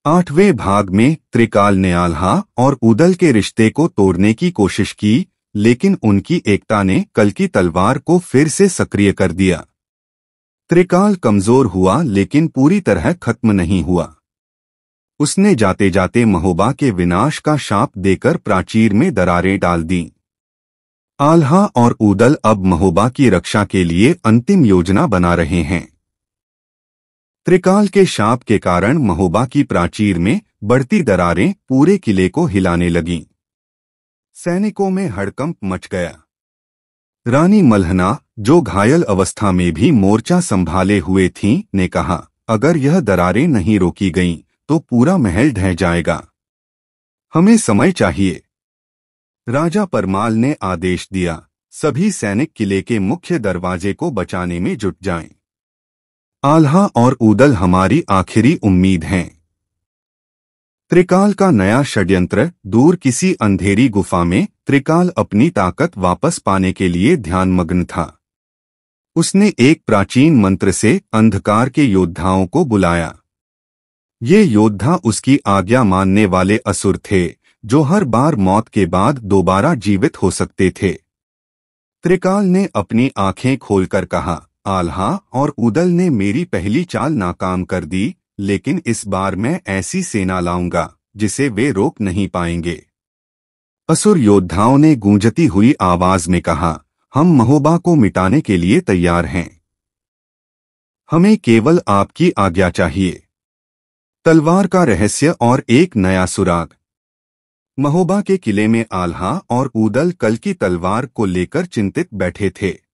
8वें भाग में त्रिकाल ने आल्हा और ऊदल के रिश्ते को तोड़ने की कोशिश की, लेकिन उनकी एकता ने कल्कि तलवार को फिर से सक्रिय कर दिया। त्रिकाल कमजोर हुआ लेकिन पूरी तरह खत्म नहीं हुआ। उसने जाते जाते महोबा के विनाश का शाप देकर प्राचीर में दरारें डाल दीं। आल्हा और ऊदल अब महोबा की रक्षा के लिए अंतिम योजना बना रहे हैं। त्रिकाल के शाप के कारण महोबा की प्राचीर में बढ़ती दरारें पूरे किले को हिलाने लगीं। सैनिकों में हड़कंप मच गया। रानी मल्हना, जो घायल अवस्था में भी मोर्चा संभाले हुए थीं, ने कहा, अगर यह दरारें नहीं रोकी गईं, तो पूरा महल ढह जाएगा। हमें समय चाहिए। राजा परमाल ने आदेश दिया, सभी सैनिक किले के मुख्य दरवाजे को बचाने में जुट जाएं। आल्हा और ऊदल हमारी आखिरी उम्मीद हैं। त्रिकाल का नया षड्यंत्र। दूर किसी अंधेरी गुफा में त्रिकाल अपनी ताकत वापस पाने के लिए ध्यानमग्न था। उसने एक प्राचीन मंत्र से अंधकार के योद्धाओं को बुलाया। ये योद्धा उसकी आज्ञा मानने वाले असुर थे, जो हर बार मौत के बाद दोबारा जीवित हो सकते थे। त्रिकाल ने अपनी आंखें खोलकर कहा, आल्हा और ऊदल ने मेरी पहली चाल नाकाम कर दी, लेकिन इस बार मैं ऐसी सेना लाऊंगा जिसे वे रोक नहीं पाएंगे। असुर योद्धाओं ने गूंजती हुई आवाज में कहा, हम महोबा को मिटाने के लिए तैयार हैं। हमें केवल आपकी आज्ञा चाहिए। तलवार का रहस्य और एक नया सुराग। महोबा के किले में आल्हा और ऊदल कल की तलवार को लेकर चिंतित बैठे थे।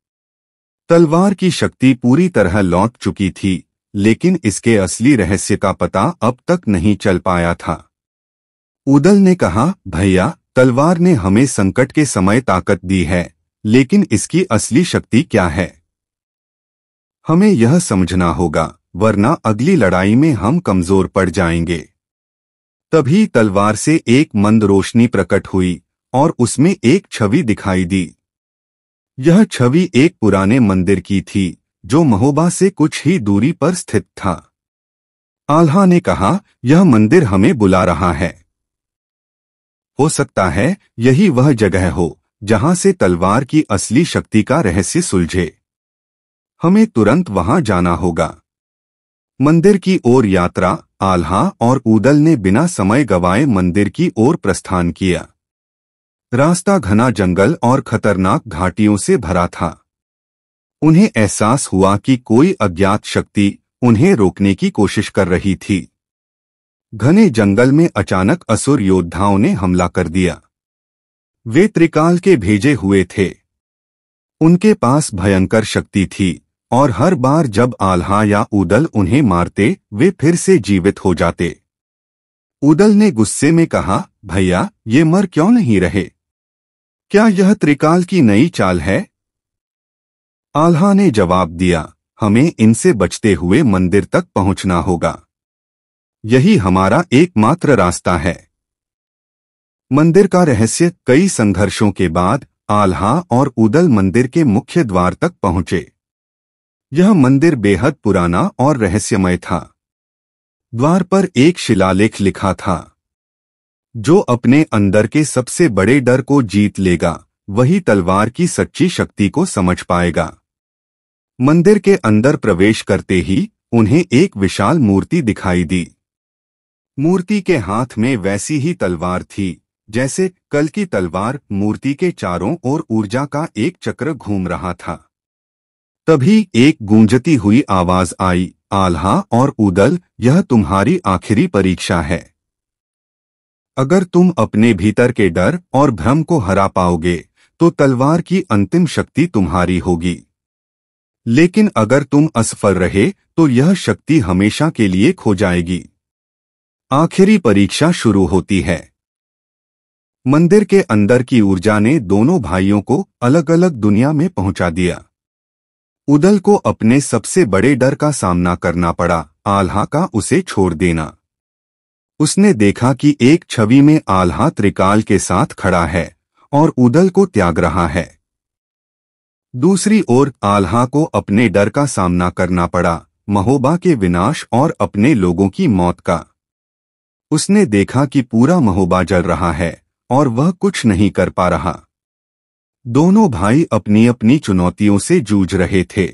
तलवार की शक्ति पूरी तरह लौट चुकी थी, लेकिन इसके असली रहस्य का पता अब तक नहीं चल पाया था। ऊदल ने कहा, भैया, तलवार ने हमें संकट के समय ताकत दी है, लेकिन इसकी असली शक्ति क्या है? हमें यह समझना होगा, वरना अगली लड़ाई में हम कमजोर पड़ जाएंगे। तभी तलवार से एक मंद रोशनी प्रकट हुई और उसमें एक छवि दिखाई दी। यह छवि एक पुराने मंदिर की थी, जो महोबा से कुछ ही दूरी पर स्थित था। आल्हा ने कहा, यह मंदिर हमें बुला रहा है। हो सकता है यही वह जगह हो जहां से तलवार की असली शक्ति का रहस्य सुलझे। हमें तुरंत वहां जाना होगा। मंदिर की ओर यात्रा। आल्हा और ऊदल ने बिना समय गवाए मंदिर की ओर प्रस्थान किया। रास्ता घना जंगल और खतरनाक घाटियों से भरा था। उन्हें एहसास हुआ कि कोई अज्ञात शक्ति उन्हें रोकने की कोशिश कर रही थी। घने जंगल में अचानक असुर योद्धाओं ने हमला कर दिया। वे त्रिकाल के भेजे हुए थे। उनके पास भयंकर शक्ति थी और हर बार जब आल्हा या ऊदल उन्हें मारते, वे फिर से जीवित हो जाते। ऊदल ने गुस्से में कहा, भैया, ये मर क्यों नहीं रहे? क्या यह त्रिकाल की नई चाल है? आल्हा ने जवाब दिया, हमें इनसे बचते हुए मंदिर तक पहुंचना होगा। यही हमारा एकमात्र रास्ता है। मंदिर का रहस्य। कई संघर्षों के बाद आल्हा और ऊदल मंदिर के मुख्य द्वार तक पहुंचे। यह मंदिर बेहद पुराना और रहस्यमय था। द्वार पर एक शिलालेख लिखा था, जो अपने अंदर के सबसे बड़े डर को जीत लेगा, वही तलवार की सच्ची शक्ति को समझ पाएगा। मंदिर के अंदर प्रवेश करते ही उन्हें एक विशाल मूर्ति दिखाई दी। मूर्ति के हाथ में वैसी ही तलवार थी जैसे कल की तलवार। मूर्ति के चारों ओर ऊर्जा का एक चक्र घूम रहा था। तभी एक गूंजती हुई आवाज आई, आल्हा और ऊदल, यह तुम्हारी आखिरी परीक्षा है। अगर तुम अपने भीतर के डर और भ्रम को हरा पाओगे, तो तलवार की अंतिम शक्ति तुम्हारी होगी। लेकिन अगर तुम असफल रहे, तो यह शक्ति हमेशा के लिए खो जाएगी। आखिरी परीक्षा शुरू होती है। मंदिर के अंदर की ऊर्जा ने दोनों भाइयों को अलग अलग दुनिया में पहुंचा दिया। ऊदल को अपने सबसे बड़े डर का सामना करना पड़ा, आल्हा का उसे छोड़ देना। उसने देखा कि एक छवि में आल्हा त्रिकाल के साथ खड़ा है और ऊदल को त्याग रहा है। दूसरी ओर आल्हा को अपने डर का सामना करना पड़ा, महोबा के विनाश और अपने लोगों की मौत का। उसने देखा कि पूरा महोबा जल रहा है और वह कुछ नहीं कर पा रहा। दोनों भाई अपनी अपनी चुनौतियों से जूझ रहे थे।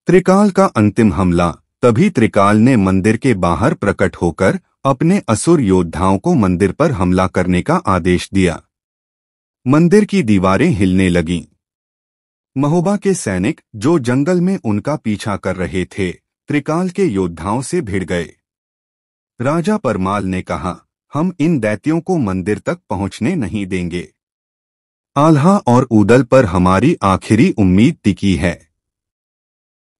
त्रिकाल का अंतिम हमला। तभी त्रिकाल ने मंदिर के बाहर प्रकट होकर अपने असुर योद्धाओं को मंदिर पर हमला करने का आदेश दिया। मंदिर की दीवारें हिलने लगीं। महोबा के सैनिक जो जंगल में उनका पीछा कर रहे थे, त्रिकाल के योद्धाओं से भिड़ गए। राजा परमाल ने कहा, हम इन दैत्यों को मंदिर तक पहुंचने नहीं देंगे। आल्हा और ऊदल पर हमारी आखिरी उम्मीद टिकी है।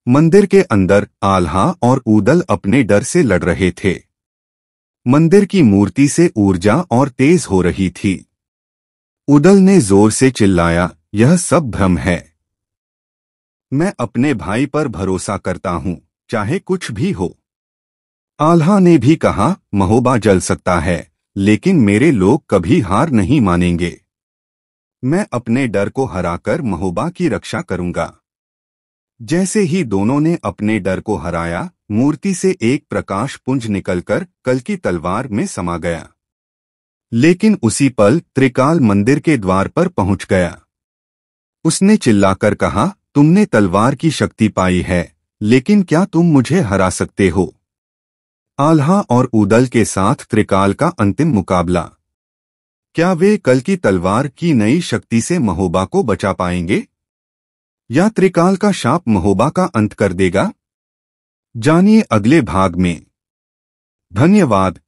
मंदिर के अंदर आल्हा और ऊदल अपने डर से लड़ रहे थे। मंदिर की मूर्ति से ऊर्जा और तेज हो रही थी। ऊदल ने जोर से चिल्लाया, यह सब भ्रम है। मैं अपने भाई पर भरोसा करता हूं, चाहे कुछ भी हो। आल्हा ने भी कहा, महोबा जल सकता है, लेकिन मेरे लोग कभी हार नहीं मानेंगे। मैं अपने डर को हराकर महोबा की रक्षा करूंगा। जैसे ही दोनों ने अपने डर को हराया, मूर्ति से एक प्रकाश पुंज निकलकर कल की तलवार में समा गया। लेकिन उसी पल त्रिकाल मंदिर के द्वार पर पहुंच गया। उसने चिल्लाकर कहा, तुमने तलवार की शक्ति पाई है, लेकिन क्या तुम मुझे हरा सकते हो? आल्हा और ऊदल के साथ त्रिकाल का अंतिम मुकाबला। क्या वे कल की तलवार की नई शक्ति से महोबा को बचा पाएंगे, या त्रिकाल का शाप महोबा का अंत कर देगा? जानिए अगले भाग में। धन्यवाद।